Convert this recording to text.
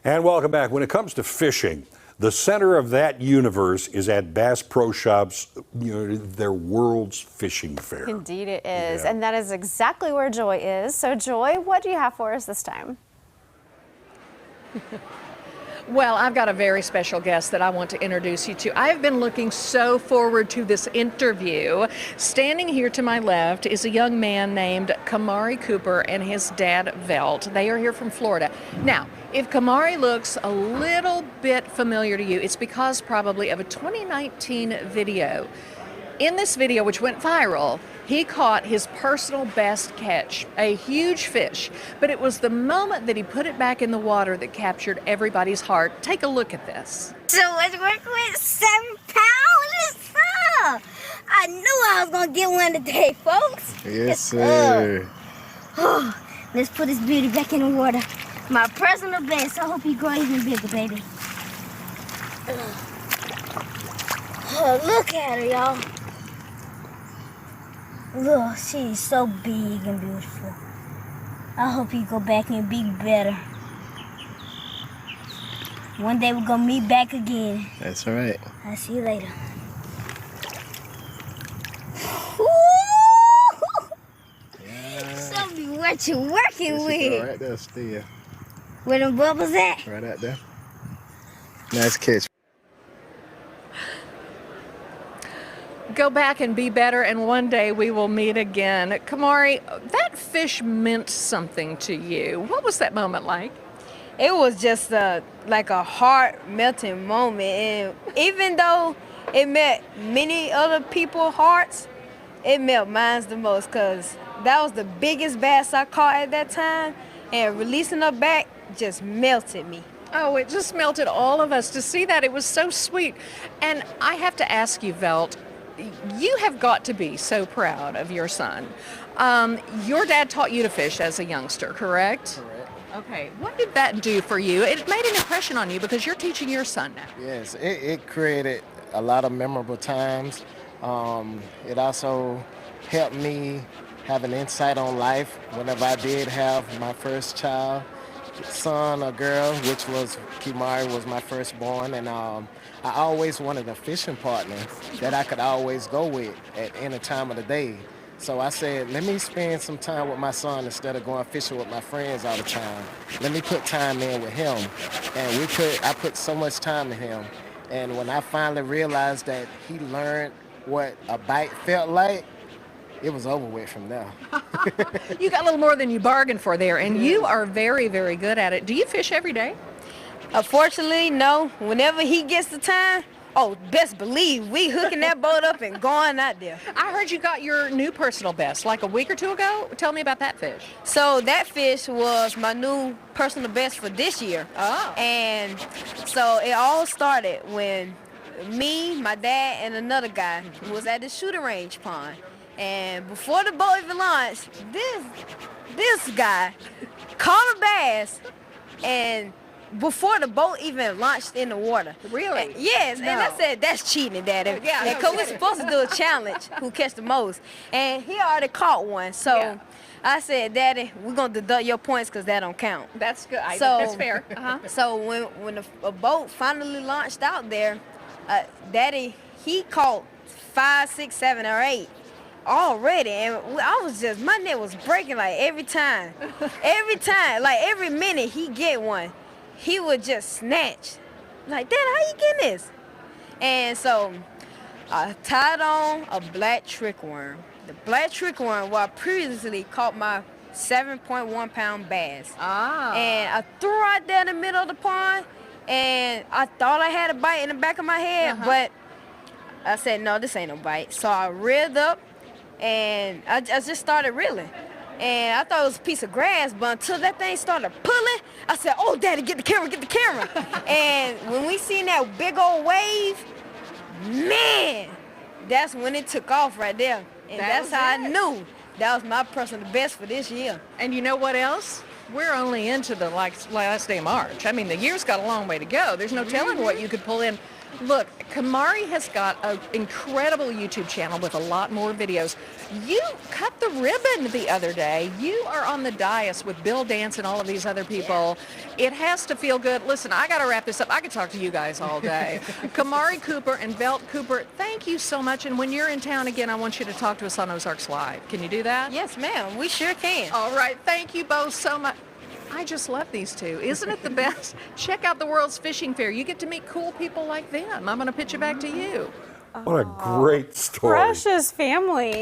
And welcome back. When it comes to fishing, the center of that universe is at Bass Pro Shops, their world's fishing fair. Indeed it is. Yeah. And that is exactly where Joy is. So Joy, what do you have for us this time? Well, I've got a very special guest that I want to introduce you to. I've been looking so forward to this interview. Standing here to my left is a young man named Kamari Cooper and his dad, Velt. They are here from Florida. Now, if Kamari looks a little bit familiar to you, it's because probably of a 2019 video. In this video, which went viral, he caught his personal best catch, a huge fish. But it was the moment that he put it back in the water that captured everybody's heart. Take a look at this. So let's work with 7 pounds. I knew I was gonna get one today, folks. Yes, sir. Let's put this beauty back in the water. My personal best. I hope he grows even bigger, baby. Look at her, y'all. Look, she's so big and beautiful. I hope he go back and be better. One day we're gonna meet back again. That's all right. I'll see you later. Show me what you're working with. Right there, still. Where them bubbles at? Right out there. Nice catch. Go back and be better, and one day we will meet again. Kamari, that fish meant something to you. What was that moment like? It was just like a heart-melting moment, and even though it met many other people's hearts, it melt mine the most, because that was the biggest bass I caught at that time, and releasing her back just melted me. Oh, it just melted all of us to see that. It was so sweet. And I have to ask you, Velt, you have got to be so proud of your son. Your dad taught you to fish as a youngster, correct? Correct. Okay. What did that do for you? It made an impression on you because you're teaching your son now. Yes, it created a lot of memorable times. It also helped me have an insight on life whenever I did have my first child, son or girl, which was Kimari was my firstborn, and I always wanted a fishing partner that I could always go with at any time of the day. So I said, let me spend some time with my son instead of going fishing with my friends all the time. Let me put time in with him. And I put so much time in him. And when I finally realized that he learned what a bite felt like, it was over with from there. You got a little more than you bargained for there, and you are very, very good at it. Do you fish every day? Unfortunately, no. Whenever he gets the time, best believe we hooking that boat up and going out there. I heard you got your new personal best like a week or two ago. Tell me about that fish. So that fish was my new personal best for this year. Oh. And so it all started when me, my dad, and another guy was at the shooting range pond. And before the boat even launched, this guy caught a bass, and before the boat even launched in the water. Really? Yes, No. and I said, that's cheating, Daddy. Yeah, Because we're supposed to do a challenge, who catch the most. And he already caught one, so Yeah. I said, Daddy, we're going to deduct your points because that don't count. That's good. So- That's fair. So when a boat finally launched out there, Daddy, he caught 5, 6, 7, or 8 already, and I was just, my neck was breaking like every time, like every minute he get one, he would just snatch. Like, Dad, how you getting this? And so I tied on a black trickworm. The black trickworm, where I previously caught my 7.1 pound bass. Ah. And I threw her out there in the middle of the pond, and I thought I had a bite in the back of my head, but I said, no, this ain't no bite. So I reeled up, and I just started reeling. And I thought it was a piece of grass, but until that thing started pulling, I said, oh, Daddy, get the camera, get the camera. And when we seen that big old wave, man, that's when it took off right there. And that's how I knew that was my personal best for this year. And you know what else? We're only into the last day of March. I mean, the year's got a long way to go. There's no telling what you could pull in. Look, Kamari has got an incredible YouTube channel with a lot more videos. You cut the ribbon the other day. You are on the dais with Bill Dance and all of these other people. It has to feel good. Listen, I got to wrap this up. I could talk to you guys all day. Kamari Cooper and Belt Cooper, thank you so much. And when you're in town again, I want you to talk to us on Ozarks Live. Can you do that? Yes, ma'am. We sure can. All right. Thank you both so much. I just love these two. Isn't it the best? Check out the World's Fishing Fair. You get to meet cool people like them. I'm going to pitch it back to you. What a great story. Precious family.